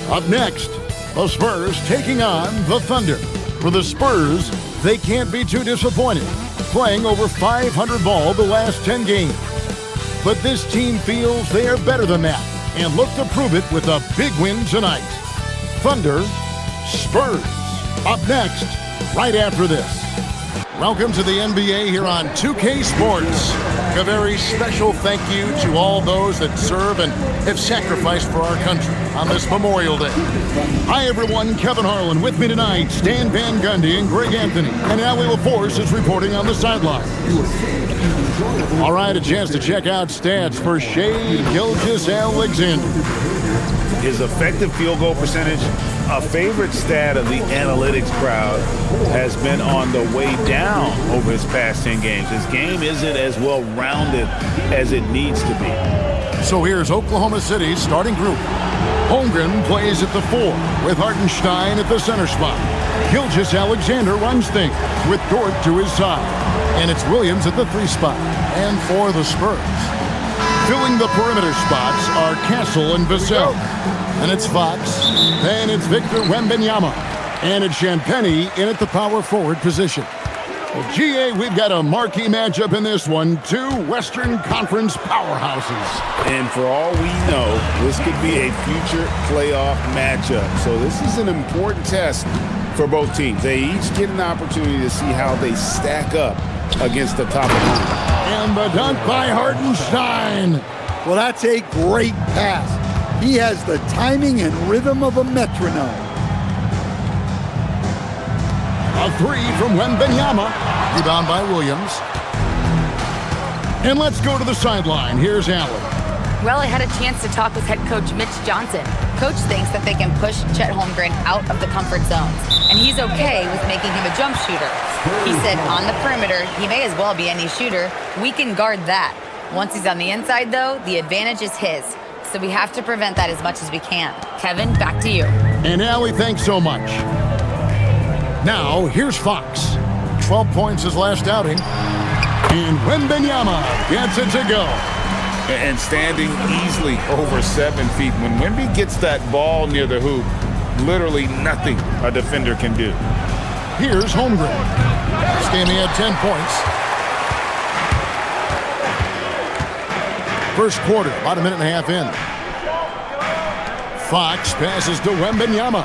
Up next, the Spurs taking on the Thunder. For the Spurs, they can't be too disappointed, playing over 500 ball the last 10 games. But this team feels they are better than that and look to prove it with a big win tonight. Thunder, Spurs. Up next, right after this. Welcome to the NBA here on 2K Sports. A very special thank you to all those that serve and have sacrificed for our country on this Memorial Day. Hi everyone, Kevin Harlan with me tonight, Stan Van Gundy and Greg Anthony. And Allie LaForce is reporting on the sideline. All right, a chance to check out stats for Shai Gilgeous-Alexander. His effective field goal percentage, a favorite stat of the analytics crowd, has been on the way down over his past 10 games. His game isn't as well-rounded as it needs to be. So here's Oklahoma City's starting group. Holmgren plays at the 4 with Hartenstein at the center spot. Gilgeous-Alexander runs things with Dort to his side. And it's Williams at the 3 spot. And for the Spurs, filling the perimeter spots are Castle and Vassell. And it's Fox. Then it's Victor Wembanyama. And it's Champagnie in at the power forward position. Well, GA, we've got a marquee matchup in this one. Two Western Conference powerhouses. And for all we know, this could be a future playoff matchup. So this is an important test for both teams. They each get an opportunity to see how they stack up against the top of the league. And the dunk by Hartenstein. Well, that's a great pass. He has the timing and rhythm of a metronome. A 3 from Wembanyama. Rebound by Williams. And let's go to the sideline. Here's Allen. Well, I had a chance to talk with head coach Mitch Johnson. Coach thinks that they can push Chet Holmgren out of the comfort zones, and he's okay with making him a jump shooter. He said on the perimeter, he may as well be any shooter. We can guard that. Once he's on the inside, though, the advantage is his. So we have to prevent that as much as we can. Kevin, back to you. And Allie, thanks so much. Now, here's Fox. 12 points his last outing. And Wembanyama gets it to go. And standing easily over 7 feet. When Wemby gets that ball near the hoop, literally nothing a defender can do. Here's Holmgren. This game he had 10 points. First quarter, about a minute and a half in. Fox passes to Wembanyama.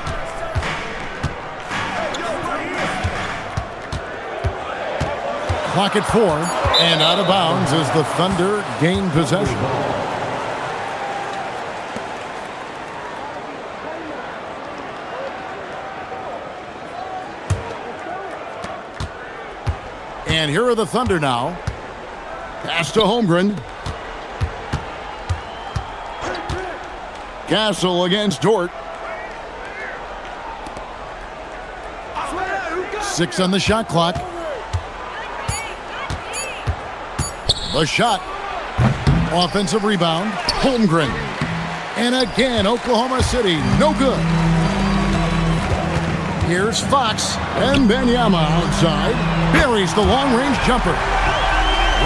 Clock at 4, and out of bounds as the Thunder gain possession. And here are the Thunder now. Pass to Holmgren. Castle against Dort. 6 on the shot clock. The shot. Offensive rebound. Holmgren. And again, Oklahoma City, no good. Here's Fox. Wembanyama outside. Buries the long-range jumper.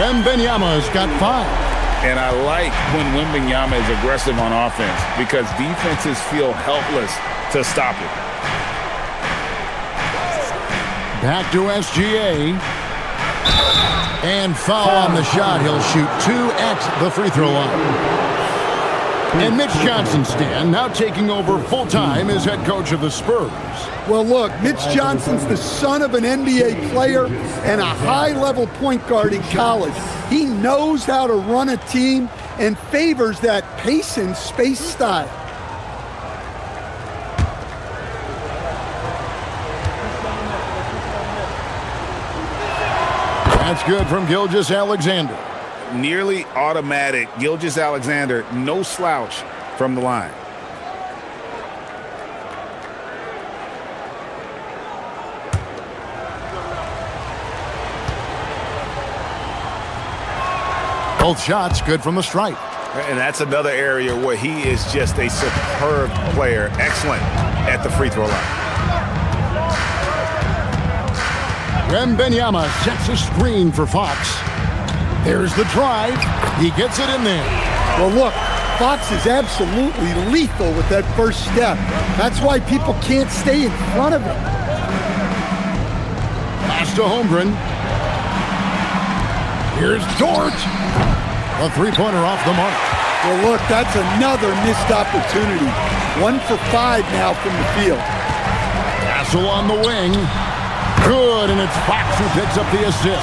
Wembanyama's got 5. And I like when Wembanyama is aggressive on offense because defenses feel helpless to stop it. Back to SGA. And foul on the shot. He'll shoot 2 at the free throw line. And Mitch Johnson, Stan, now taking over full-time as head coach of the Spurs. Well, look, Mitch Johnson's the son of an NBA player and a high-level point guard in college. He knows how to run a team and favors that pace and space style. That's good from Gilgeous-Alexander. Nearly automatic. Gilgeous-Alexander, no slouch from the line. Both shots good from the stripe. And that's another area where he is just a superb player. Excellent at the free throw line. Wembanyama sets a screen for Fox. There's the drive. He gets it in there. Well, look, Fox is absolutely lethal with that first step. That's why people can't stay in front of him. Pass to Holmgren. Here's Dort. A three-pointer off the mark. Well, look, that's another missed opportunity. 1 for 5 now from the field. Castle on the wing. Good, and it's Fox who picks up the assist.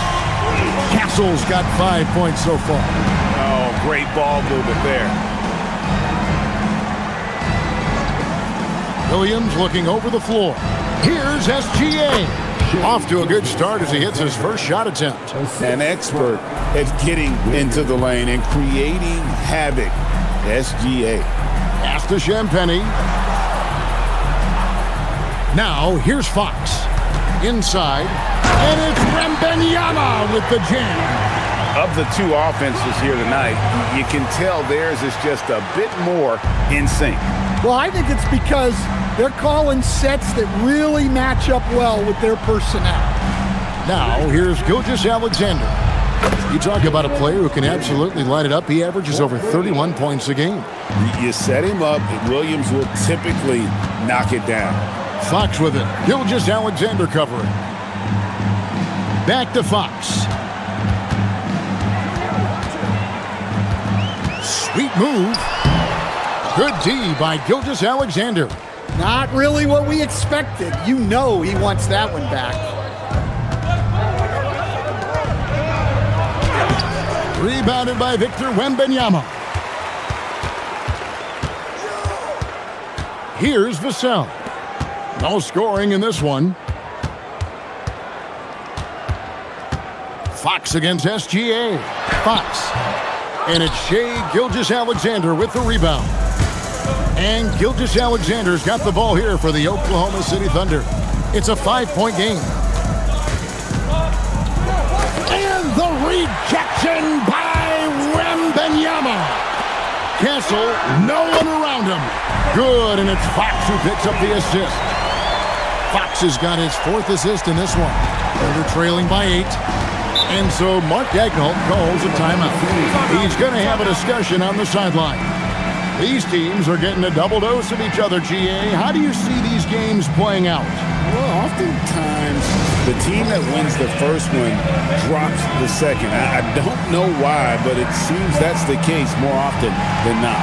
Castle's got 5 points so far. Oh, great ball movement there. Williams looking over the floor. Here's SGA. Off to a good start as he hits his first shot attempt. An expert at getting into the lane and creating havoc. SGA. Pass to Champagny. Now, here's Fox. Inside. And it's Wembanyama with the jam. Of the two offenses here tonight, you can tell theirs is just a bit more in sync. Well, I think it's because they're calling sets that really match up well with their personnel. Now, here's Gilgeous-Alexander. You talk about a player who can absolutely light it up. He averages over 31 points a game. You set him up, Williams will typically knock it down. Fox with it. Gilgeous-Alexander covering. Back to Fox. Sweet move. Good D by Gilgeous-Alexander. Not really what we expected. You know he wants that one back. Rebounded by Victor Wembanyama. Here's Vassell. No scoring in this one. Fox against SGA. Fox. And it's Shai Gilgeous-Alexander with the rebound. And Gilgeous-Alexander's got the ball here for the Oklahoma City Thunder. It's a 5-point game. And the rejection by Wembanyama. Castle, no one around him. Good, and it's Fox who picks up the assist. Fox has got his 4th assist in this one. Thunder trailing by 8. And so Mark Daigneault calls a timeout. He's going to have a discussion on the sideline. These teams are getting a double dose of each other, GA. How do you see these games playing out? Well, oftentimes the team that wins the first one drops the second. I don't know why, but it seems that's the case more often than not.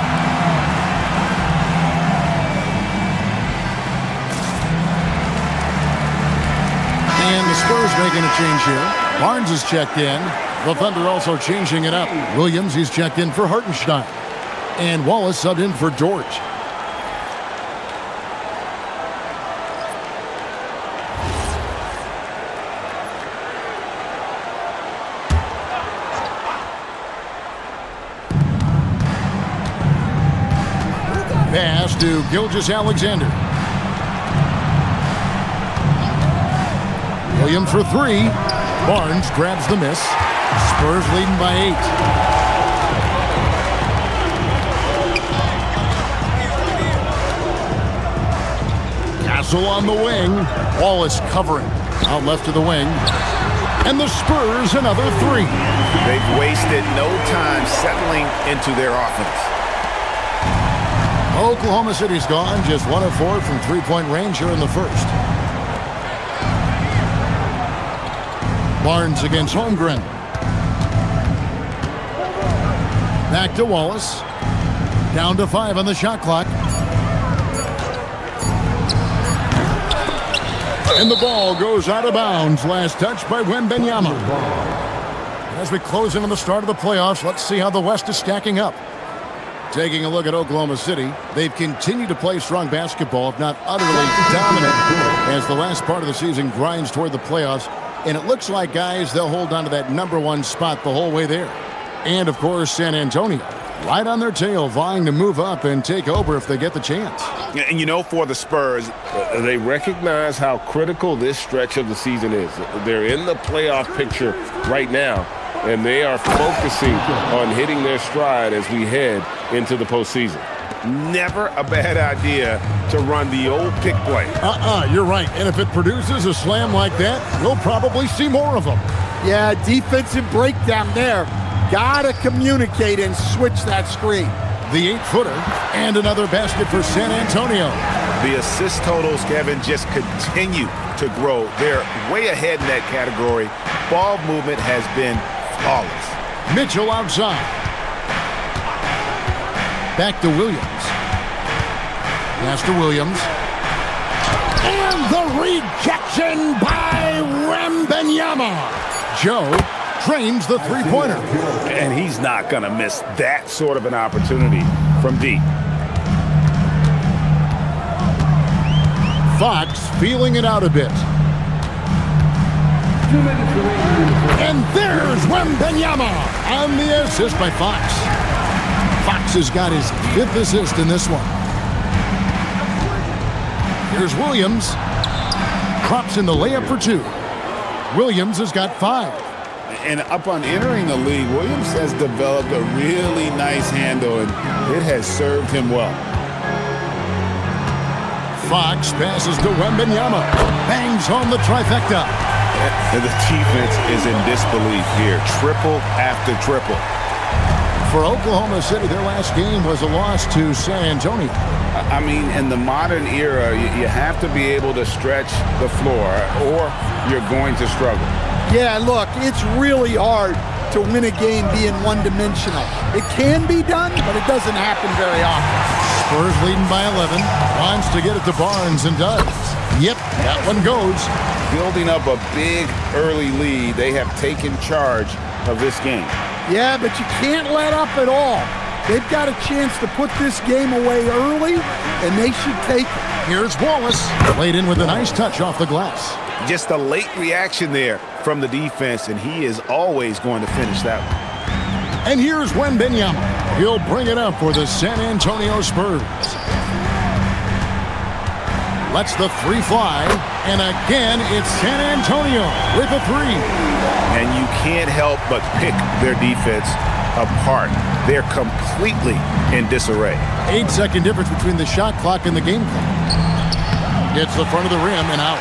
And the Spurs making a change here. Barnes is checked in. The Thunder also changing it up. Williams, he's checked in for Hartenstein. And Wallace subbed in for Dort. Pass to Gilgeous-Alexander. Williams for 3. Barnes grabs the miss. Spurs leading by 8. Castle on the wing. Wallace covering. Out left to the wing. And the Spurs another 3. They've wasted no time settling into their offense. Oklahoma City's gone just 1 of 4 from three-point range here in the first. Barnes against Holmgren. Back to Wallace. Down to 5 on the shot clock. And the ball goes out of bounds. Last touch by Wembanyama. As we close in on the start of the playoffs, let's see how the West is stacking up. Taking a look at Oklahoma City, they've continued to play strong basketball, if not utterly dominant, as the last part of the season grinds toward the playoffs. And it looks like, guys, they'll hold on to that #1 spot the whole way there. And, of course, San Antonio, right on their tail, vying to move up and take over if they get the chance. And, you know, for the Spurs, they recognize how critical this stretch of the season is. They're in the playoff picture right now, and they are focusing on hitting their stride as we head into the postseason. Never a bad idea to run the old pick play. You're right. And if it produces a slam like that, we'll probably see more of them. Yeah, defensive breakdown there. Gotta communicate and switch that screen. the 8-footer, and another basket for San Antonio. The assist totals, Kevin, just continue to grow. They're way ahead in that category. Ball movement has been flawless. Mitchell outside. Back to Williams. Pass to Williams. And the rejection by Wembanyama. Joe drains the three-pointer. And he's not going to miss that sort of an opportunity from deep. Fox feeling it out a bit. And there's Wembanyama on the assist by Fox. Fox has got his 5th assist in this one. Here's Williams. Crops in the layup for 2. Williams has got 5. And upon entering the league, Williams has developed a really nice handle, and it has served him well. Fox passes to Wembanyama. Bangs home the trifecta. And the defense is in disbelief here. Triple after triple. For Oklahoma City, their last game was a loss to San Antonio. I mean, in the modern era, you have to be able to stretch the floor, or you're going to struggle. Yeah, look, it's really hard to win a game being one-dimensional. It can be done, but it doesn't happen very often. Spurs leading by 11. Wants to get it to Barnes and does. Yep, that one goes. Building up a big early lead, they have taken charge of this game. Yeah, but you can't let up at all. They've got a chance to put this game away early, and they should take it. Here's Wallace. Played in with a nice touch off the glass. Just a late reaction there from the defense, and he is always going to finish that one. And here's Wembanyama. He'll bring it up for the San Antonio Spurs. Lets the 3 fly, and again it's San Antonio with a 3. And you can't help but pick their defense apart. They're completely in disarray. 8-second difference between the shot clock and the game clock. Gets the front of the rim and out.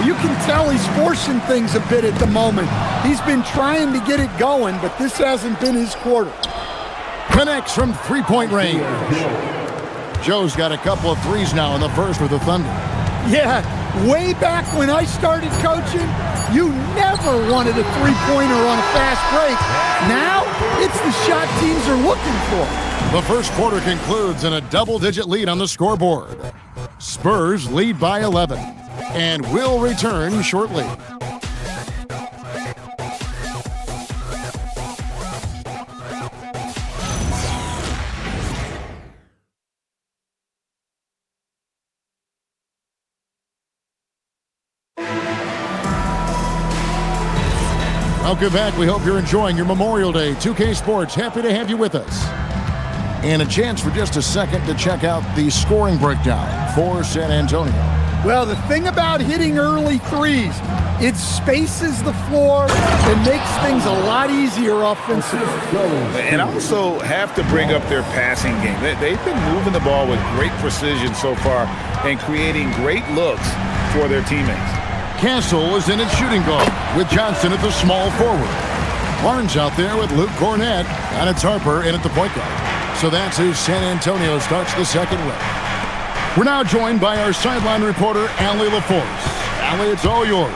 You can tell he's forcing things a bit at the moment. He's been trying to get it going, but this hasn't been his quarter. Connects from 3-point range. Joe's got a couple of threes now in the first with the Thunder. Yeah, way back when I started coaching, you never wanted a three-pointer on a fast break. Now, it's the shot teams are looking for. The first quarter concludes in a double-digit lead on the scoreboard. Spurs lead by 11 and will return shortly. Welcome back. We hope you're enjoying your Memorial Day. 2K Sports, happy to have you with us. And a chance for just a second to check out the scoring breakdown for San Antonio. Well, the thing about hitting early threes, it spaces the floor and makes things a lot easier offensively. And also have to bring up their passing game. They've been moving the ball with great precision so far and creating great looks for their teammates. Castle is in at shooting guard with Johnson at the small forward. Barnes out there with Luke Cornett, and it's Harper in at the point guard. So that's who San Antonio starts the second with. We're now joined by our sideline reporter, Allie LaForce. Allie, it's all yours.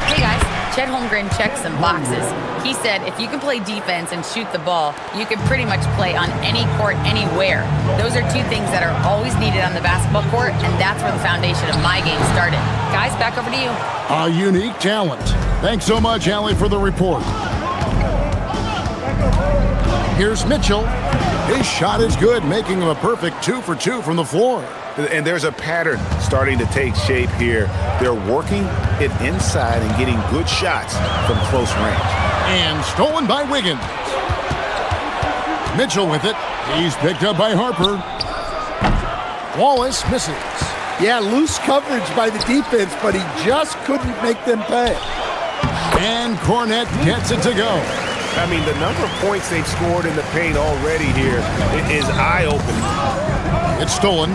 Hey guys, Chet Holmgren checked some boxes. He said if you can play defense and shoot the ball, you can pretty much play on any court, anywhere. Those are two things that are always needed on the basketball court, and that's where the foundation of my game started. Guys, back over to you. A unique talent. Thanks so much, Allie, for the report. Here's Mitchell. His shot is good, making him a perfect 2 for 2 from the floor. And there's a pattern starting to take shape here. They're working it inside and getting good shots from close range. And stolen by Wiggins. Mitchell with it. He's picked up by Harper. Wallace misses. Yeah, loose coverage by the defense, but he just couldn't make them pay. And Cornett gets it to go. I mean, the number of points they've scored in the paint already here is eye-opening. It's stolen.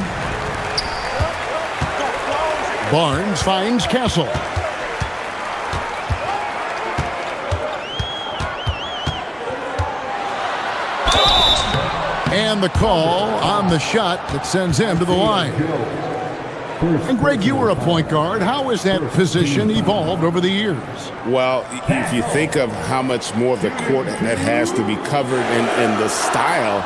Barnes finds Castle. And the call on the shot that sends him to the line. And Greg, you were a point guard. How has that position evolved over the years? Well, if you think of how much more of the court that has to be covered and the style,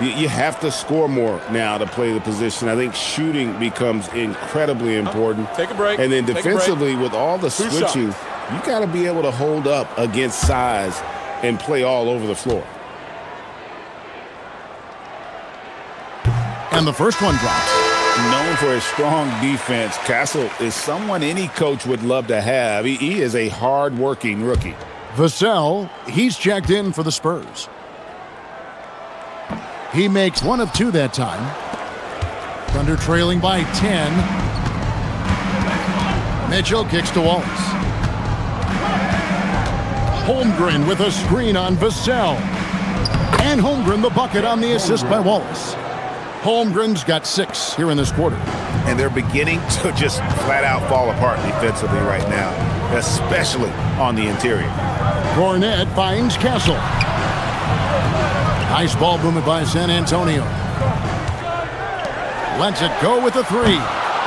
you have to score more now to play the position. I think shooting becomes incredibly important. Take a break. And then defensively, with all the switching, you got to be able to hold up against size and play all over the floor. And the first one drops. Known for his strong defense, Castle is someone any coach would love to have. He is a hard-working rookie. Vassell, he's checked in for the Spurs. He makes 1 of 2 that time. Thunder trailing by 10. Mitchell kicks to Wallace. Holmgren with a screen on Vassell. And Holmgren the bucket on the assist by Wallace. Holmgren's got 6 here in this quarter. And they're beginning to just flat out fall apart defensively right now, especially on the interior. Cornette finds Castle. Nice ball movement by San Antonio. Lets it go with a 3.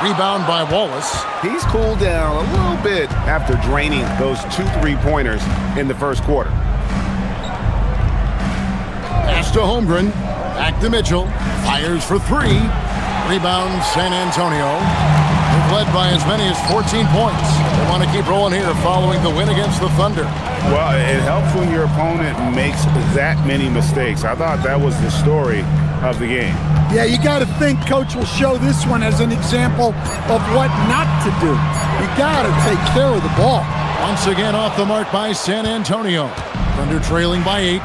Rebound by Wallace. He's cooled down a little bit after draining those 2 3-pointers in the first quarter. Pass to Holmgren. Back to Mitchell. Fires for 3. Rebound San Antonio. They've led by as many as 14 points. They want to keep rolling here following the win against the Thunder. Well, it helps when your opponent makes that many mistakes. I thought that was the story of the game. Yeah, you got to think Coach will show this one as an example of what not to do. You got to take care of the ball. Once again off the mark by San Antonio. Thunder trailing by 8.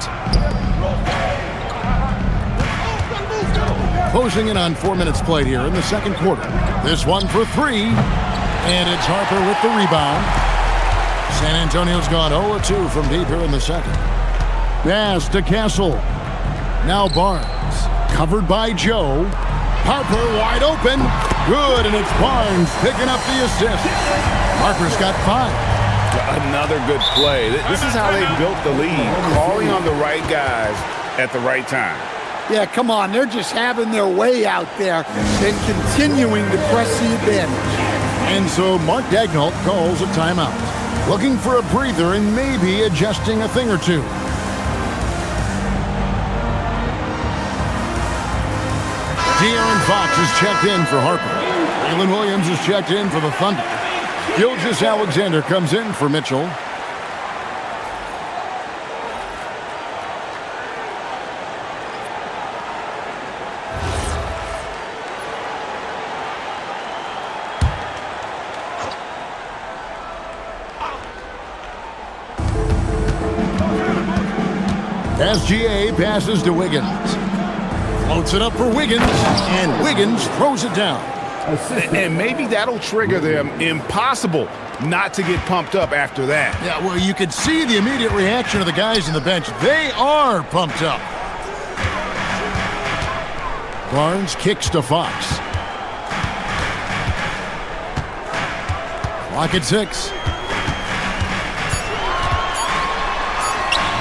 Closing in on 4 minutes played here in the second quarter. This one for 3. And it's Harper with the rebound. San Antonio's gone 0-2 from deep here in the second. Pass to Castle. Now Barnes. Covered by Joe. Harper wide open. Good, and it's Barnes picking up the assist. Harper's got 5. Another good play. This is how they built the lead, calling on the right guys at the right time. Yeah, come on. They're just having their way out there and continuing to press the advantage. And so Mark Daigneault calls a timeout. Looking for a breather and maybe adjusting a thing or two. De'Aaron Fox is checked in for Harper. Jalen Williams is checked in for the Thunder. Gilgeous-Alexander comes in for Mitchell. SGA passes to Wiggins. Floats it up for Wiggins, and Wiggins throws it down. And maybe that'll trigger them. Impossible not to get pumped up after that. Yeah, well, you could see the immediate reaction of the guys on the bench. They are pumped up. Barnes kicks to Fox. Clock at 6.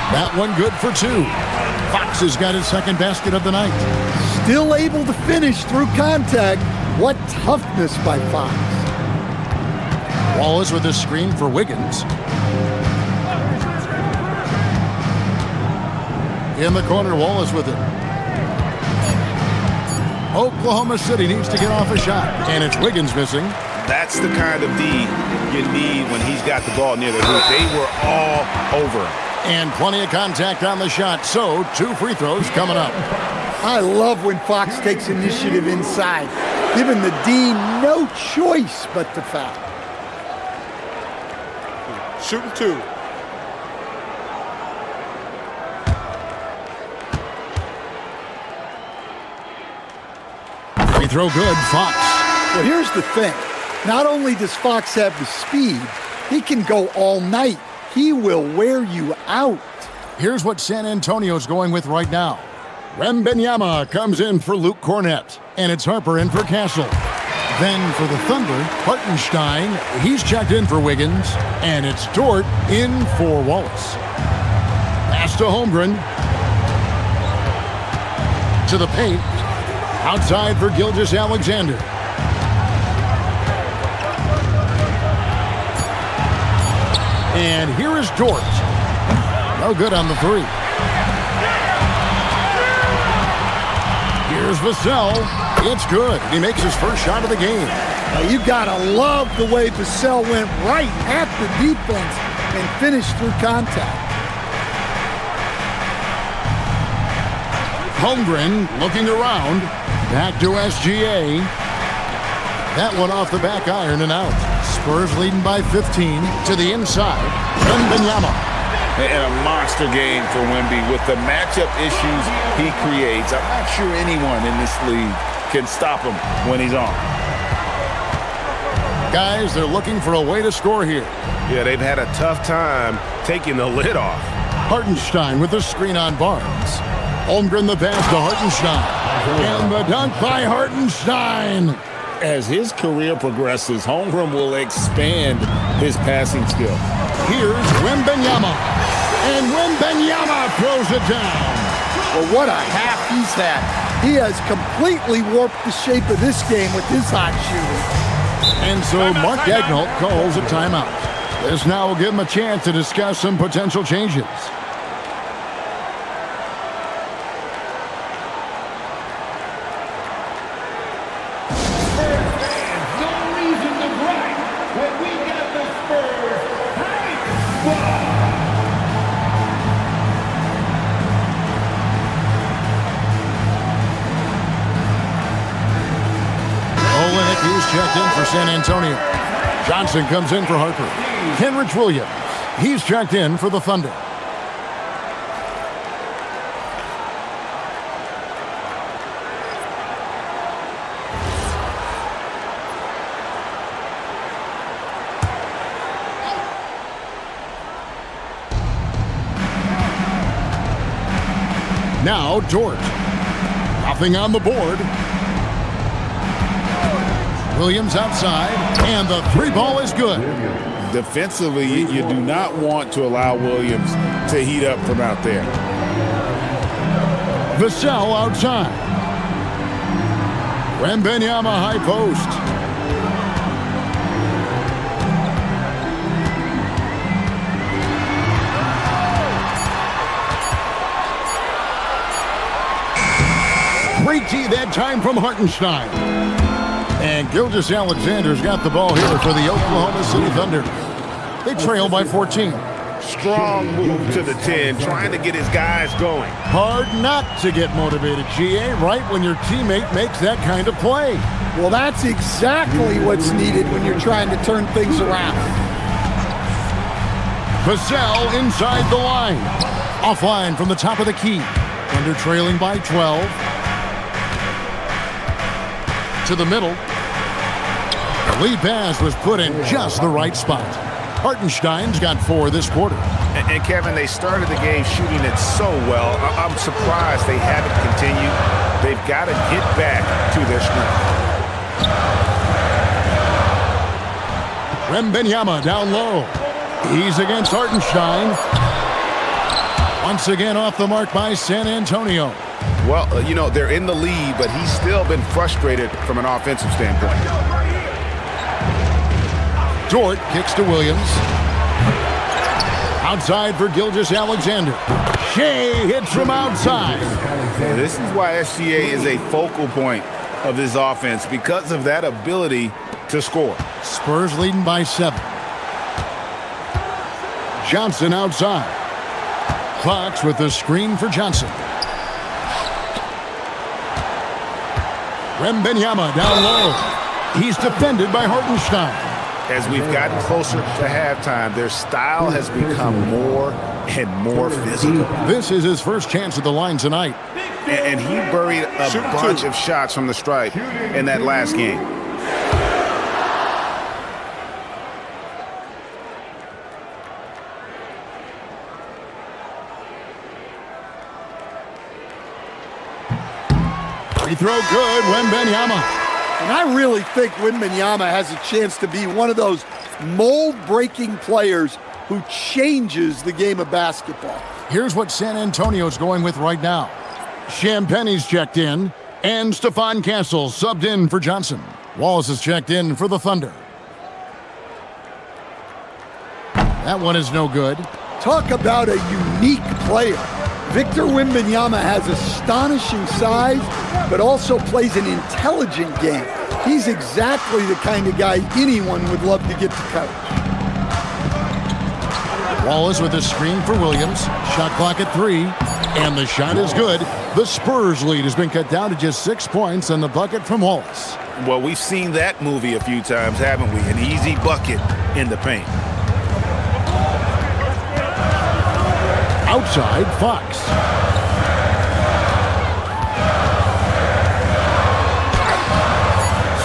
That one good for 2. Fox has got his second basket of the night. Still able to finish through contact. What toughness by Fox. Wallace with a screen for Wiggins. In the corner, Wallace with it. Oklahoma City needs to get off a shot, and it's Wiggins missing. That's the kind of D you need when he's got the ball near the hoop. They were all over him. And plenty of contact on the shot, so 2 free throws coming up. I love when Fox takes initiative inside, giving the D no choice but to foul. Shooting 2. Free throw good, Fox. Well, here's the thing. Not only does Fox have the speed, he can go all night. He will wear you out. Here's what San Antonio's going with right now. Wembanyama comes in for Luke Cornette, and it's Harper in for Castle. Then for the Thunder, Hartenstein, he's checked in for Wiggins, and it's Dort in for Wallace. Pass to Holmgren. To the paint. Outside for Gilgeous-Alexander. And here is Dort. No good on the three. Here's Vassell. It's good. He makes his first shot of the game. You gotta love the way Vassell went right at the defense and finished through contact. Holmgren looking around. Back to SGA. That one off the back iron and out. Spurs leading by 15 to the inside. Wembanyama. And a monster game for Wemby with the matchup issues he creates. I'm not sure anyone in this league can stop him when he's on. Guys, they're looking for a way to score here. Yeah, they've had a tough time taking the lid off. Hartenstein with the screen on Barnes. Holmgren the pass to Hartenstein. And the dunk by Hartenstein. As his career progresses, Holmgren will expand his passing skill. Here's Wembanyama. And Wembanyama throws it down. Well, what a half he's had. He has completely warped the shape of this game with his hot shooting. And so Mark Daigneault calls a timeout. This now will give him a chance to discuss some potential changes. Checked in for San Antonio. Johnson comes in for Harper. Kenrich Williams. He's checked in for the Thunder. Now Dort. Nothing on the board. Williams outside, and the three ball is good. Defensively, you do not want to allow Williams to heat up from out there. Vassell outside. Wembanyama high post. Great D that time from Hartenstein. And Gilgeous-Alexander's got the ball here for the Oklahoma City Thunder. They trail by 14. Strong move to the 10, trying to get his guys going. Hard not to get motivated, GA, right when your teammate makes that kind of play. Well, that's exactly what's needed when you're trying to turn things around. Vassell inside the line. Offline from the top of the key. Thunder trailing by 12. To the middle. The lead pass was put in just the right spot. Hartenstein's got 4 this quarter. And Kevin, they started the game shooting it so well. I'm surprised they haven't continued. They've got to get back to their strength. Wembanyama down low. He's against Hartenstein. Once again off the mark by San Antonio. Well, they're in the lead, but he's still been frustrated from an offensive standpoint. Dort kicks to Williams. Outside for Gilgeous-Alexander. Shai hits from outside. This is why SGA is a focal point of this offense, because of that ability to score. Spurs leading by 7. Johnson outside. Fox with the screen for Johnson. Wembanyama down low. He's defended by Hartenstein. As we've gotten closer to halftime, their style has become more and more physical. This is his first chance at the line tonight. And he buried a bunch of shots from the stripe in that last game. Free throw good, Wembanyama. And I really think Wembanyama has a chance to be one of those mold-breaking players who changes the game of basketball. Here's what San Antonio's going with right now. Champagne's checked in, and Stephon Castle subbed in for Johnson. Wallace is checked in for the Thunder. That one is no good. Talk about a unique player. Victor Wembanyama has astonishing size, but also plays an intelligent game. He's exactly the kind of guy anyone would love to get to coach. Wallace with a screen for Williams. Shot clock at 3, and the shot is good. The Spurs lead has been cut down to just 6 points on the bucket from Wallace. Well, we've seen that movie a few times, haven't we? An easy bucket in the paint. Outside, Fox.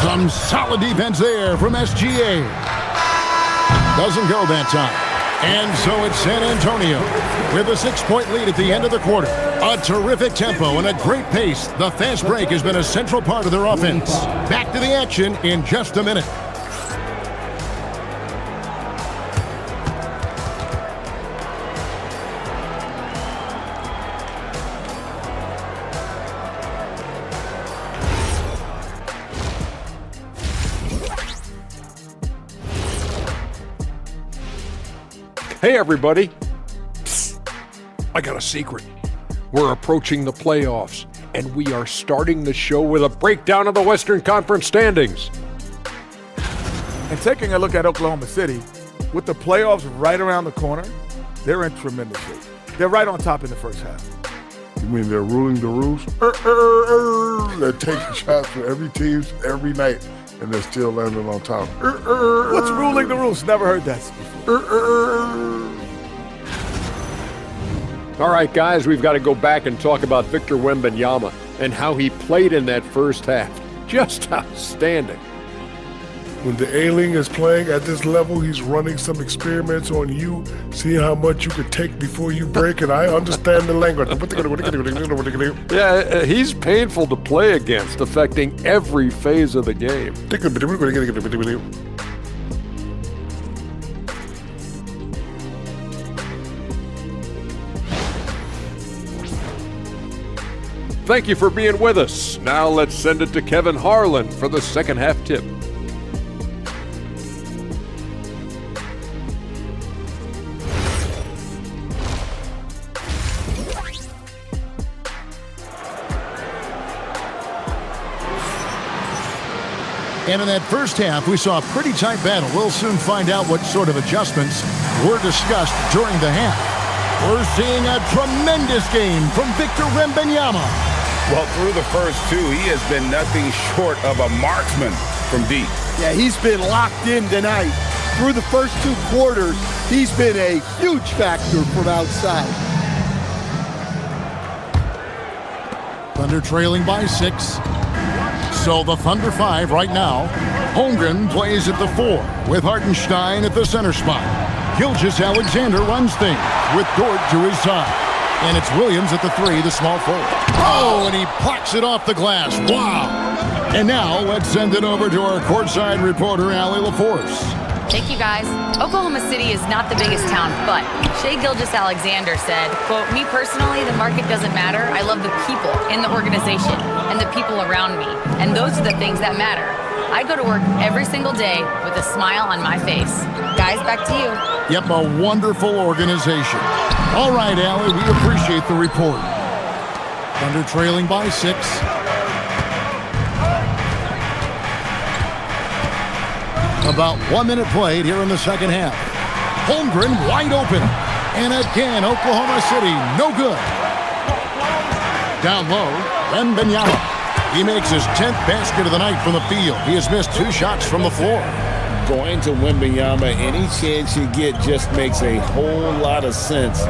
Some solid defense there from SGA. Doesn't go that time. And so it's San Antonio with a 6-point lead at the end of the quarter. A terrific tempo and a great pace. The fast break has been a central part of their offense. Back to the action in just a minute. Hey, everybody. Psst. I got a secret. We're approaching the playoffs, and we are starting the show with a breakdown of the Western Conference standings. And taking a look at Oklahoma City, with the playoffs right around the corner, they're in tremendous shape. They're right on top in the first half. You mean they're ruling the rules? They're taking shots from every team every night, and they're still landing on top. What's ruling the rules? Never heard that before. All right, guys, we've got to go back and talk about Victor Wembanyama and how he played in that first half. Just outstanding. When the alien is playing at this level, he's running some experiments on you, seeing how much you can take before you break, and I understand the language. Yeah, he's painful to play against, affecting every phase of the game. Thank you for being with us. Now let's send it to Kevin Harlan for the second half tip. And in that first half, we saw a pretty tight battle. We'll soon find out what sort of adjustments were discussed during the half. We're seeing a tremendous game from Victor Wembanyama. Well, through the first two, he has been nothing short of a marksman from deep. Yeah, he's been locked in tonight. Through the first 2 quarters, he's been a huge factor from outside. Thunder trailing by 6. So the Thunder 5 right now. Holmgren plays at the 4 with Hartenstein at the center spot. Gilgeous-Alexander runs things with Dort to his side. And it's Williams at the 3, the small forward. Oh, and he plucks it off the glass. Wow. And now let's send it over to our courtside reporter, Allie LaForce. Thank you, guys. Oklahoma City is not the biggest town, but Shai Gilgeous-Alexander said, quote, "Me personally, the market doesn't matter. I love the people in the organization and the people around me. And those are the things that matter. I go to work every single day with a smile on my face." Guys, back to you. Yep, a wonderful organization. All right, Allie, we appreciate the report. Thunder trailing by 6. About 1 minute played here in the second half. Holmgren wide open. And again, Oklahoma City, no good. Down low, Wembanyama. He makes his 10th basket of the night from the field. He has missed 2 shots from the floor. Going to Wembanyama, any chance you get just makes a whole lot of sense.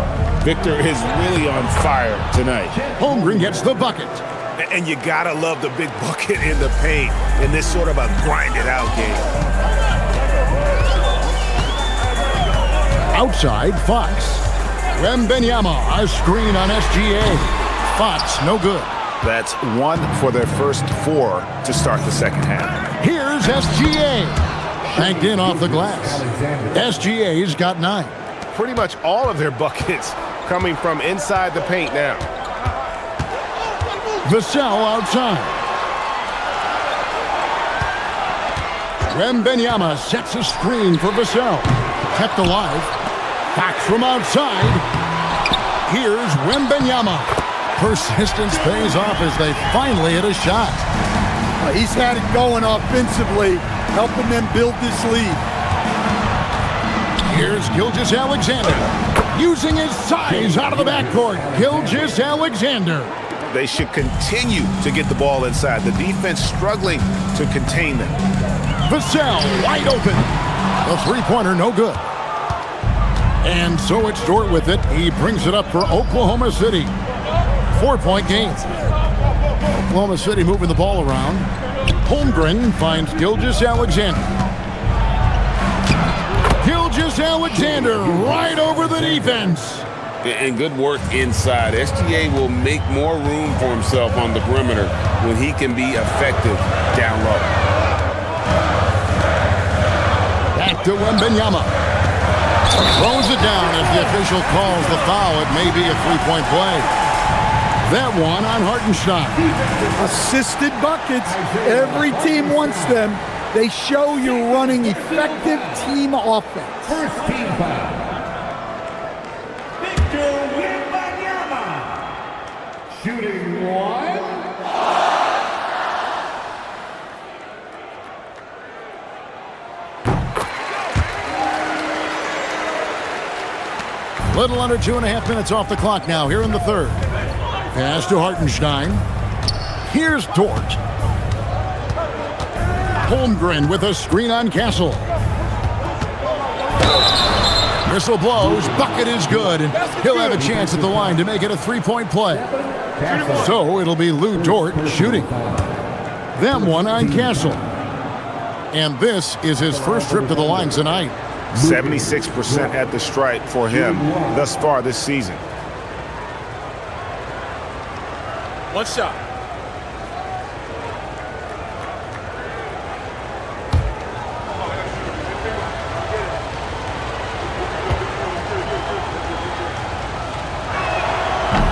Victor is really on fire tonight. Holmgren gets the bucket. And you gotta love the big bucket in the paint in this sort of a grinded-out game. Outside, Fox. Wembanyama, a screen on SGA. Fox, no good. That's 1 for their first 4 to start the second half. Here's SGA. Banked in off the glass. SGA's got 9. Pretty much all of their buckets coming from inside the paint now. Vassell outside. Wembanyama sets a screen for Vassell. Kept alive. Fox from outside. Here's Wembanyama. Persistence pays off as they finally hit a shot. He's had it going offensively, helping them build this lead. Here's Gilgeous-Alexander. Using his size out of the backcourt. Gilgeous-Alexander. They should continue to get the ball inside. The defense struggling to contain them. Vassell wide open. The three-pointer no good. And so it's Dort with it. He brings it up for Oklahoma City. 4-point game. Oklahoma City moving the ball around. Holmgren finds Gilgeous-Alexander. Gilgeous-Alexander right over the defense. And good work inside. SGA will make more room for himself on the perimeter when he can be effective down low. Back to Wembanyama. Throws it down as the official calls the foul. It may be a three-point play. That one on Hartenstein. Assisted buckets. Every team wants them. They show you're running effective team offense. First team foul. Victor Wembanyama. Shooting one. Little under 2.5 minutes off the clock now here in the third. Pass to Hartenstein. Here's Dort. Holmgren with a screen on Castle. Whistle blows. Bucket is good. And he'll have a chance at the line to make it a three-point play. So it'll be Lou Dort shooting. Them one on Castle. And this is his first trip to the line tonight. 76% at the stripe for him thus far this season. One shot.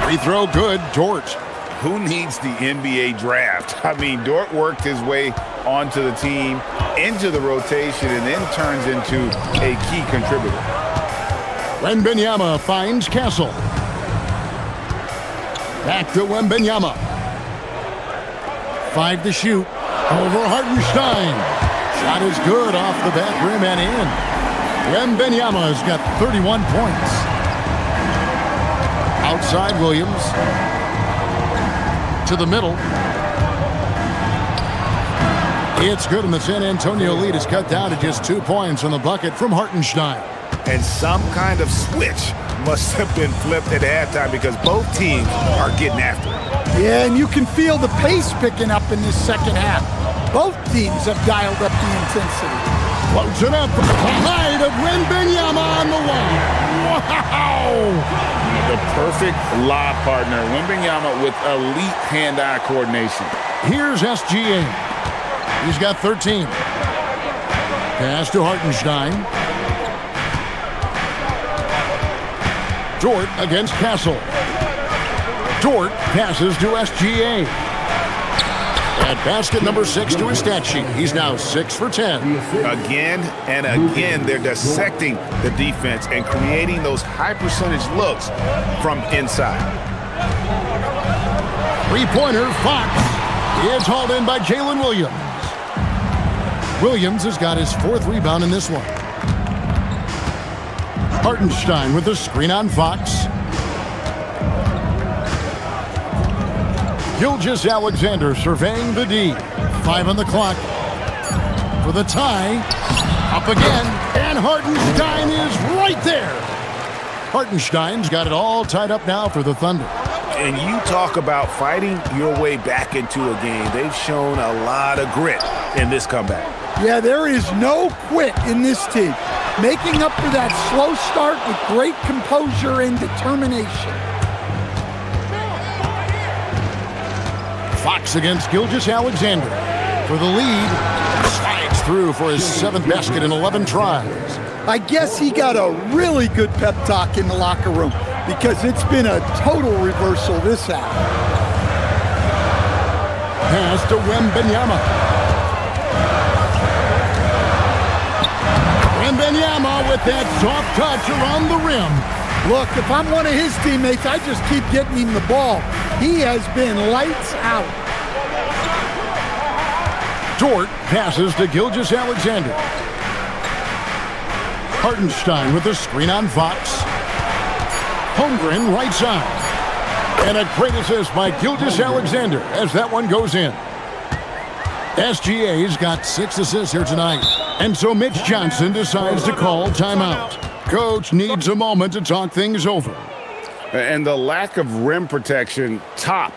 Free throw good, Dort. Who needs the NBA draft? I mean, Dort worked his way onto the team, into the rotation, and then turns into a key contributor. Wembanyama finds Castle. Back to Wembanyama. 5 to shoot. Over Hartenstein. Shot is good off the back rim and in. Wembanyama has got 31 points. Outside Williams. To the middle. It's good, and the San Antonio lead is cut down to just 2 points on the bucket from Hartenstein. And some kind of switch must have been flipped at halftime because both teams are getting after it. Yeah, and you can feel the pace picking up in this second half. Both teams have dialed up the intensity. Floats it up. The height of Wembanyama on the wall. Wow! The perfect lob partner. Wembanyama with elite hand-eye coordination. Here's SGA. He's got 13. Pass to Hartenstein. Dort against Castle. Dort passes to SGA. At basket number 6 to his stat sheet. He's now 6 for 10. Again and again, they're dissecting the defense and creating those high-percentage looks from inside. Three-pointer, Fox. It's hauled in by Jalen Williams. Williams has got his 4th rebound in this one. Hartenstein with the screen on Fox. Gilgeous-Alexander surveying the D. 5 on the clock for the tie. Up again, and Hartenstein is right there. Hartenstein's got it all tied up now for the Thunder. And you talk about fighting your way back into a game. They've shown a lot of grit in this comeback. Yeah, there is no quit in this team. Making up for that slow start with great composure and determination. Fox against Gilgeous-Alexander for the lead. Slides through for his 7th basket in 11 tries. I guess he got a really good pep talk in the locker room because it's been a total reversal this half. Pass to Wembanyama. Wembanyama with that soft touch around the rim. Look, if I'm one of his teammates, I just keep getting him the ball. He has been lights out. Dort passes to Gilgeous-Alexander. Hartenstein with a screen on Fox. Holmgren right side. And a great assist by Gilgeous-Alexander as that one goes in. SGA's got 6 assists here tonight. And so Mitch Johnson decides to call timeout. Coach needs a moment to talk things over. And the lack of rim protection, top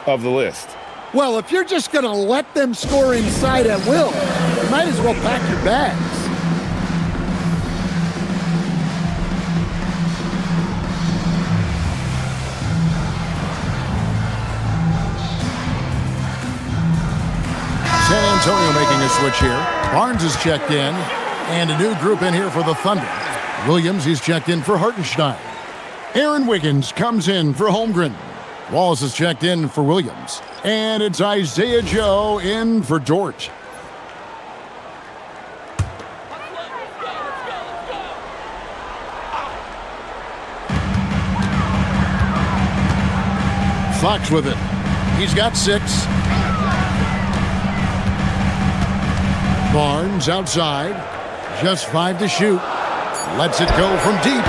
of the list. Well, if you're just going to let them score inside at will, you might as well pack your bags. San Antonio making a switch here. Barnes is checked in, and a new group in here for the Thunder. Williams, he's checked in for Hartenstein. Aaron Wiggins comes in for Holmgren. Wallace is checked in for Williams. And it's Isaiah Joe in for Dort. Fox with it. He's got 6. Barnes outside. Just 5 to shoot. Lets it go from deep.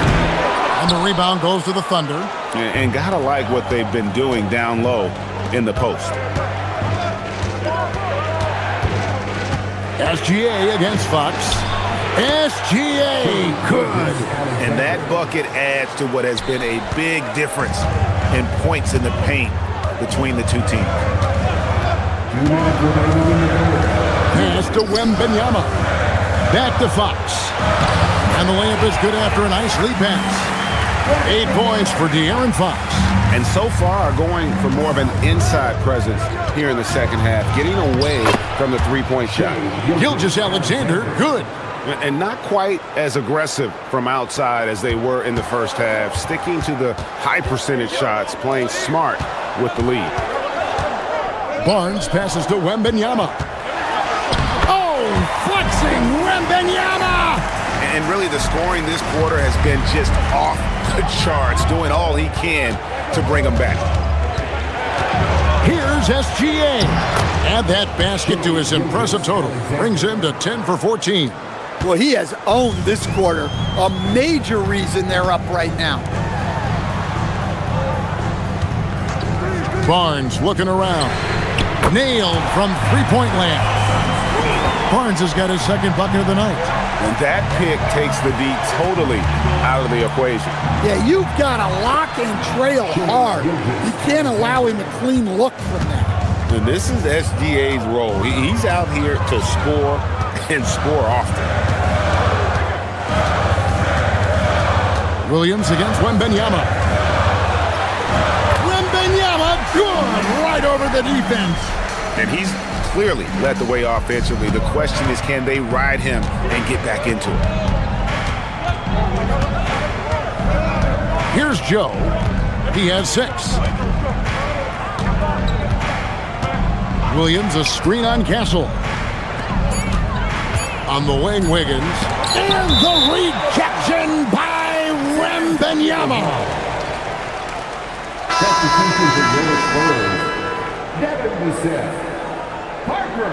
And the rebound goes to the Thunder. And gotta like what they've been doing down low in the post. SGA against Fox. SGA, good. And that bucket adds to what has been a big difference in points in the paint between the two teams. Pass to Wembanyama. Back to Fox. And the layup is good after a nice lead pass. 8 points for De'Aaron Fox. And so far going for more of an inside presence here in the second half, getting away from the three-point shot. Gilgeous-Alexander, good. And not quite as aggressive from outside as they were in the first half, sticking to the high percentage shots, playing smart with the lead. Barnes passes to Wembanyama. Oh, flexing Wembanyama! And really the scoring this quarter has been just off the charts, doing all he can to bring them back. Here's SGA. Add that basket to his impressive total. Brings him to 10 for 14. Well, he has owned this quarter. A major reason they're up right now. Barnes looking around. Nailed from three-point land. Barnes has got his second bucket of the night. And that pick takes the D totally out of the equation. Yeah, you've got to lock and trail hard. You can't allow him a clean look from that. And this is SGA's role. He's out here to score and score often. Williams against Wembanyama. Wembanyama, good, right over the defense. And he's clearly led the way offensively. The question is, can they ride him and get back into it? Here's Joe. He has 6. Williams, a screen on Castle. On the wing, Wiggins. And the rejection by Wembanyama. Substitutions of your Spurs. Devin Bissett. Parker.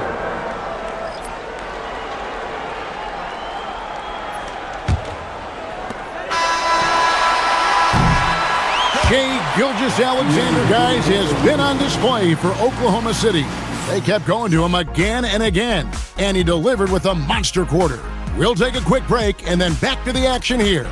Shai Gilgeous-Alexander, guys, has been on display for Oklahoma City. They kept going to him again and again, and he delivered with a monster quarter. We'll take a quick break and then back to the action here.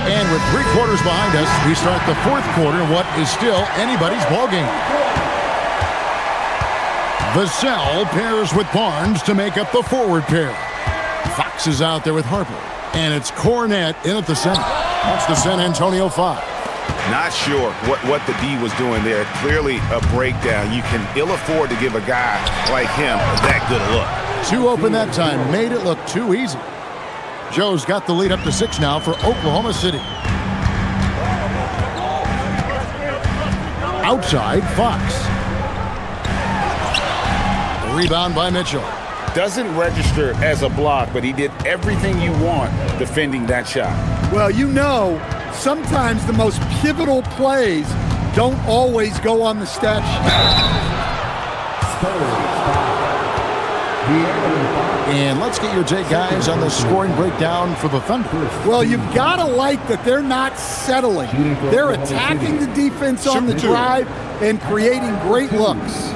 And with 3 quarters behind us, we start the 4th quarter in what is still anybody's ballgame. Vassell pairs with Barnes to make up the forward pair. Fox is out there with Harper. And it's Cornette in at the center. That's the San Antonio 5. Not sure what the D was doing there. Clearly a breakdown. You can ill afford to give a guy like him that good a look. Too open that time. Made it look too easy. Joe's got the lead up to 6 now for Oklahoma City. Outside, Fox. The rebound by Mitchell. Doesn't register as a block, but he did everything you want defending that shot. Well, you know, sometimes the most pivotal plays don't always go on the stat sheet. And let's get your take, guys, on the scoring breakdown for the Thunder. Well, you've got to like that they're not settling. They're attacking the defense on the drive and creating great looks.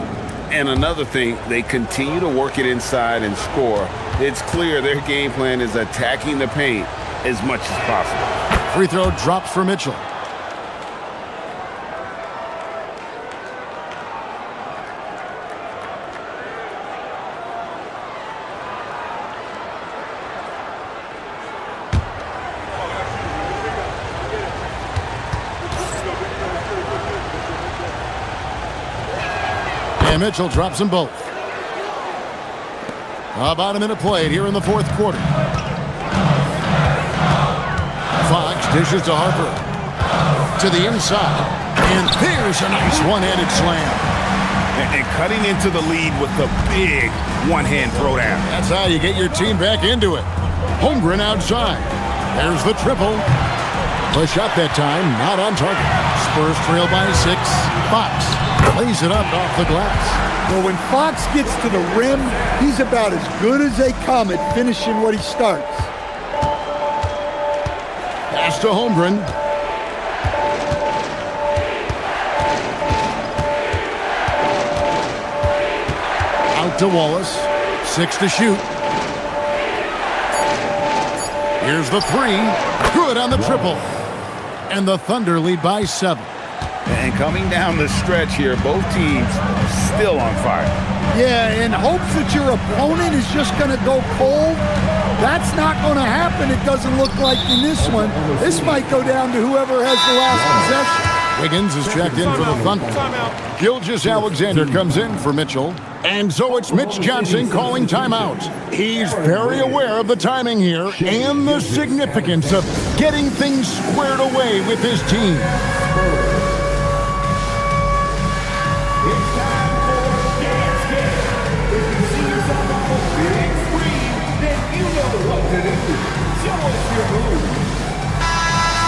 And another thing, they continue to work it inside and score. It's clear their game plan is attacking the paint as much as possible. Free throw drops for Mitchell. And Mitchell drops them both. About a minute played here in the fourth quarter. Fox dishes to Harper. To the inside. And there's a nice one-handed slam. And cutting into the lead with the big one-hand throwdown. That's how you get your team back into it. Holmgren outside. There's the triple. The shot that time, not on target. Spurs trail by 6. Fox lays it up off the glass. Well, when Fox gets to the rim, he's about as good as they come at finishing what he starts. Pass to Holmgren. Out to Wallace. 6 to shoot. Here's the 3. Good on the triple. And the Thunder lead by 7. And coming down the stretch here, both teams still on fire. Yeah, in hopes that your opponent is just going to go cold. That's not going to happen, it doesn't look like in this one. This might go down to whoever has the last possession. Wiggins is checked in for the Thunder. Gilgeous-Alexander comes in for Mitchell. And so it's Mitch Johnson calling timeout. He's very aware of the timing here and the significance of getting things squared away with his team.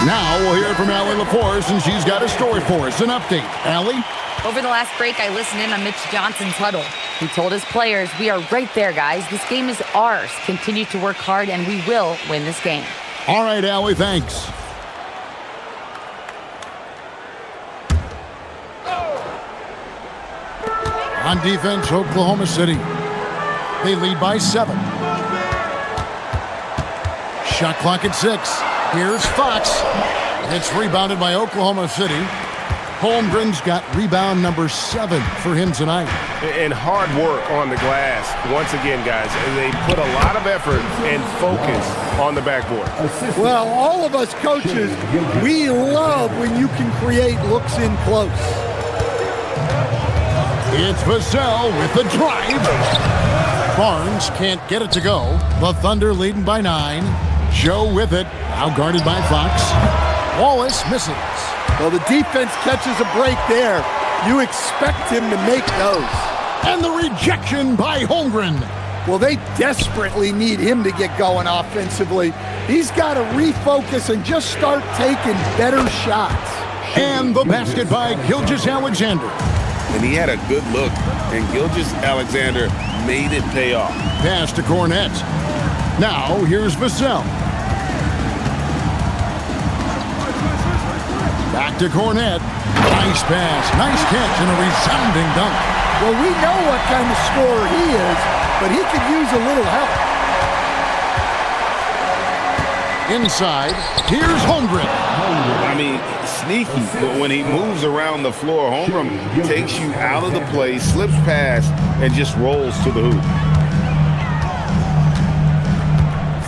Now we'll hear from Allie LaForce, and she's got a story for us. An update. Allie? Over the last break, I listened in on Mitch Johnson's huddle. He told his players, "We are right there, guys. This game is ours. Continue to work hard, and we will win this game." All right, Allie, thanks. On defense, Oklahoma City. They lead by 7. Shot clock at 6. Here's Fox. It's rebounded by Oklahoma City. Holmgren's got rebound number 7 for him tonight. And hard work on the glass. Once again, guys, they put a lot of effort and focus on the backboard. Well, all of us coaches, we love when you can create looks in close. It's Vassell with the drive. Barnes can't get it to go. The Thunder leading by 9. Joe with it, now guarded by Fox. Wallace misses. Well, the defense catches a break there. You expect him to make those. And the rejection by Holmgren. Well, they desperately need him to get going offensively. He's got to refocus and just start taking better shots. And the basket by Gilgeous-Alexander. And he had a good look, and Gilgeous-Alexander made it pay off. Pass to Cornette. Now, here's Vassell. Back to Cornette. Nice pass, nice catch, and a resounding dunk. Well, we know what kind of scorer he is, but he could use a little help. Inside, here's Holmgren. I mean, sneaky, but when he moves around the floor, Holmgren takes you out of the play, slips past, and just rolls to the hoop.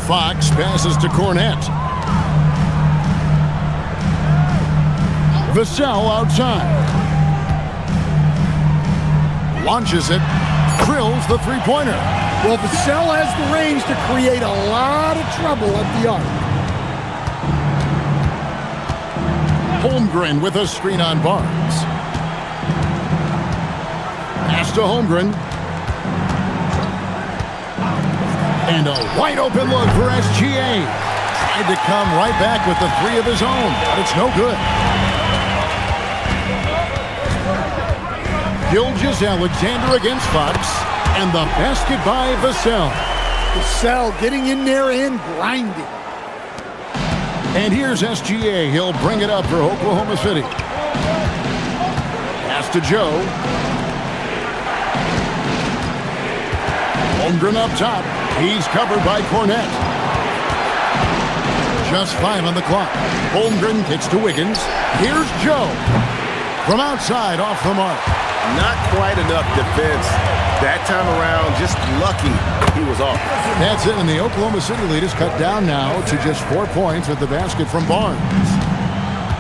Fox passes to Cornette. Vassell outside. Launches it. Drills the three-pointer. Well, Vassell has the range to create a lot of trouble at the arc. Holmgren with a screen on Barnes. Pass to Holmgren. And a wide open look for SGA. Tried to come right back with the three of his own, but it's no good. Gilgeous-Alexander against Fox, and the basket by Vassell. Vassell getting in there and grinding. And here's SGA. He'll bring it up for Oklahoma City. Pass to Joe. Holmgren up top. He's covered by Cornette. Just 5 on the clock. Holmgren kicks to Wiggins. Here's Joe. From outside, off the mark. Not quite enough defense that time around. Just lucky he was off. That's it, and the Oklahoma City lead is cut down now to just 4 points with the basket from Barnes.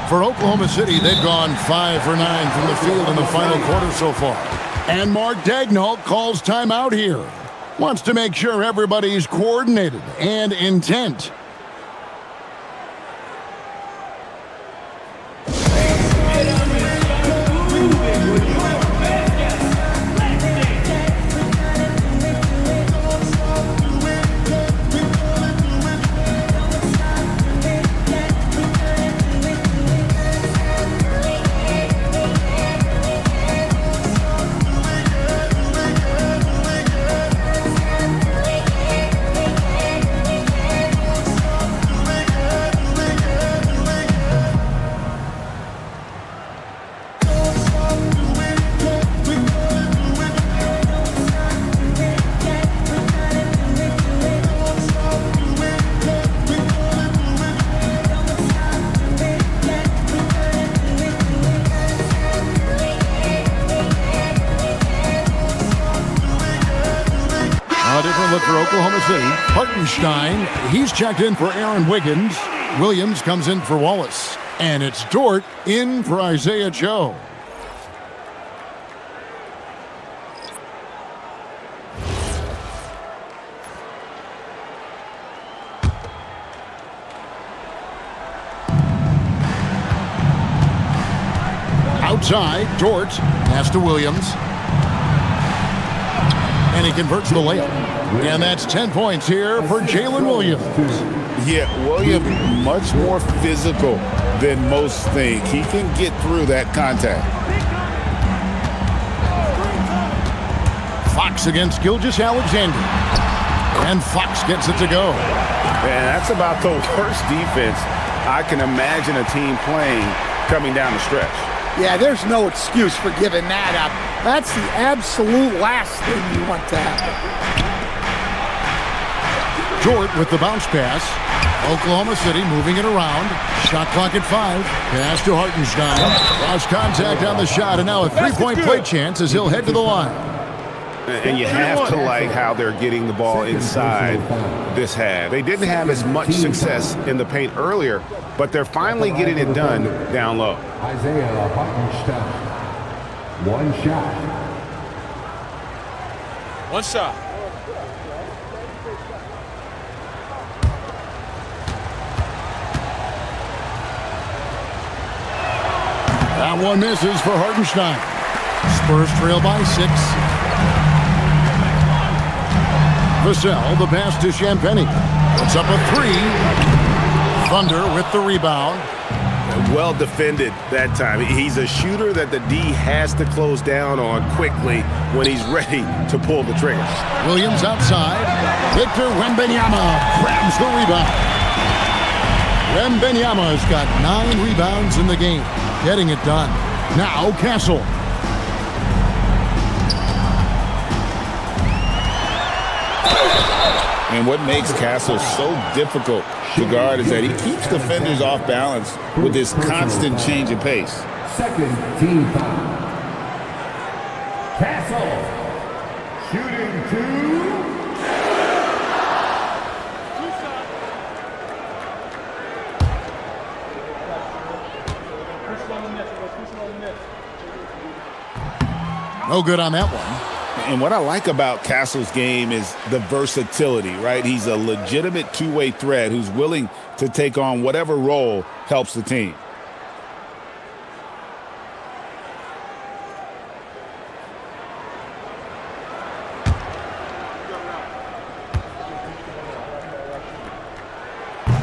For Oklahoma City, they've gone 5 for 9 from the field in the final quarter so far. And Mark Daigneault calls timeout here. Wants to make sure everybody's coordinated and intent. Look for Oklahoma City. Hartenstein, he's checked in for Aaron Wiggins. Williams comes in for Wallace. And it's Dort in for Isaiah Joe. Outside, Dort, pass to Williams. And he converts the layup. And that's 10 points here for Jalen Williams. Yeah, Williams much more physical than most think. He can get through that contact. Fox against Gilgeous-Alexander. And Fox gets it to go. And that's about the worst defense I can imagine a team playing coming down the stretch. Yeah, there's no excuse for giving that up. That's the absolute last thing you want to happen. Dort with the bounce pass. Oklahoma City moving it around. Shot clock at 5. Pass to Hartenstein. Cross contact on the shot, and now a three-point play chance as he'll head to the line. And you have to like how they're getting the ball inside this half. They didn't have as much success in the paint earlier, but they're finally getting it done down low. Isaiah Hartenstein. One shot. One shot. That one misses for Hartenstein. Spurs trail by 6. Vassell, the pass to Champagny. Puts up a 3. Thunder with the rebound. Well defended that time. He's a shooter that the D has to close down on quickly when he's ready to pull the trigger. Williams outside. Victor Wembanyama grabs the rebound. Wembanyama has got 9 rebounds in the game. Getting it done. Now Castle. And what makes Castle so difficult to guard is that he keeps defenders off balance with his constant change of pace. Second team foul. Castle. Shooting 2. No good on that one. And what I like about Castle's game is the versatility, right? He's a legitimate two-way threat who's willing to take on whatever role helps the team.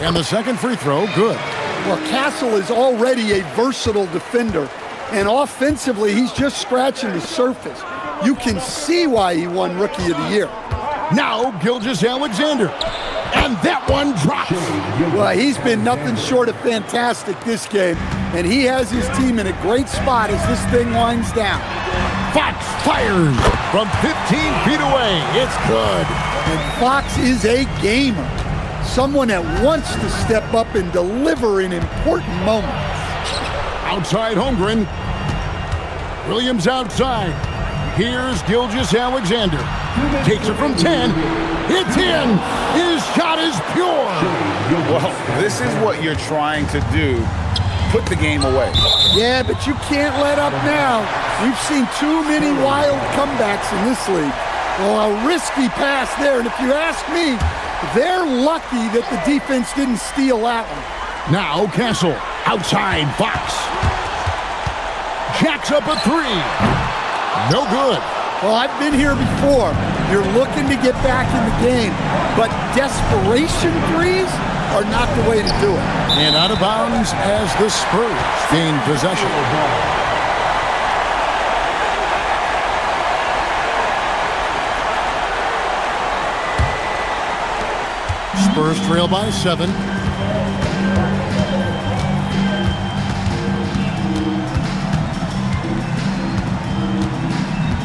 And the second free throw, good. Well, Castle is already a versatile defender, and offensively, he's just scratching the surface. You can see why he won Rookie of the Year. Now, Gilgeous-Alexander. And that one drops. Well, he's been nothing short of fantastic this game, and he has his team in a great spot as this thing winds down. Fox fires from 15 feet away. It's good. And Fox is a gamer. Someone that wants to step up and deliver in important moments. Outside Holmgren. Williams outside. Here's Gilgeous-Alexander. Takes it from 10. It's in. His shot is pure. Well, this is what you're trying to do. Put the game away. Yeah, but you can't let up now. We've seen too many wild comebacks in this league. Well, a risky pass there, and if you ask me, they're lucky that the defense didn't steal that one. Now Castle, outside Fox. Jacks up a three. No good. Well, I've been here before. You're looking to get back in the game, but desperation threes are not the way to do it. And out of bounds as the Spurs gain possession. Spurs trail by 7.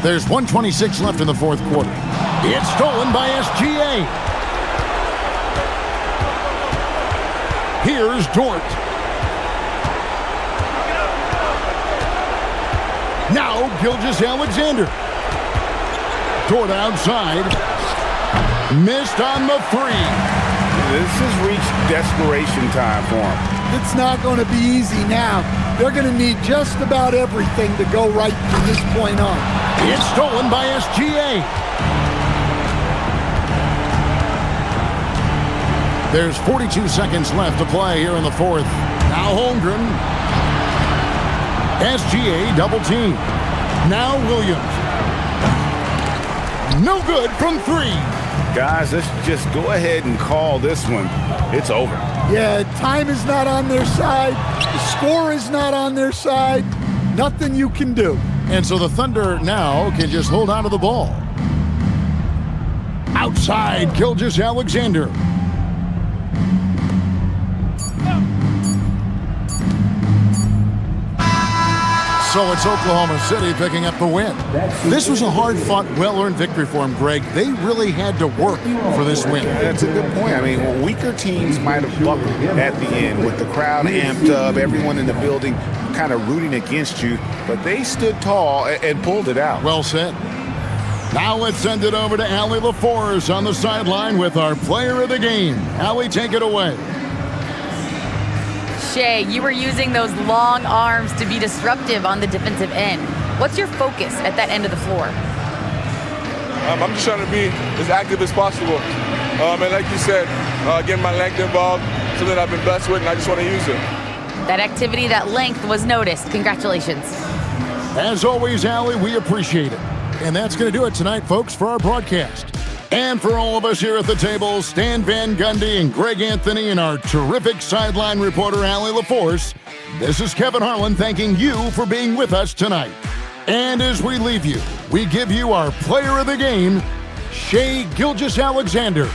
There's 1:26 left in the fourth quarter. It's stolen by SGA. Here's Dort. Now Gilgeous-Alexander. Dort outside. Missed on the three. This has reached desperation time for him. It's not going to be easy now. They're going to need just about everything to go right from this point on. It's stolen by SGA. There's 42 seconds left to play here in the fourth. Now Holmgren. SGA double team. Now Williams. No good from 3. Guys, let's just go ahead and call this one. It's over. Yeah, time is not on their side. The score is not on their side. Nothing you can do. And so the Thunder now can just hold on to the ball. Outside, Gilgeous-Alexander. So it's Oklahoma City picking up the win. This was a hard-fought, well-earned victory for them, Greg. They really had to work for this win. That's a good point. I mean, weaker teams might have buckled at the end with the crowd amped up, everyone in the building kind of rooting against you, but they stood tall and pulled it out. Well said. Now let's send it over to Allie LaForce on the sideline with our player of the game. Allie, take it away. Shai, you were using those long arms to be disruptive on the defensive end. What's your focus at that end of the floor? I'm just trying to be as active as possible. And like you said, getting my length involved, something I've been blessed with, and I just want to use it. That activity, that length was noticed. Congratulations. As always, Allie, we appreciate it. And that's going to do it tonight, folks, for our broadcast. And for all of us here at the table, Stan Van Gundy and Greg Anthony and our terrific sideline reporter, Allie LaForce, this is Kevin Harlan thanking you for being with us tonight. And as we leave you, we give you our player of the game, Shai Gilgeous-Alexander.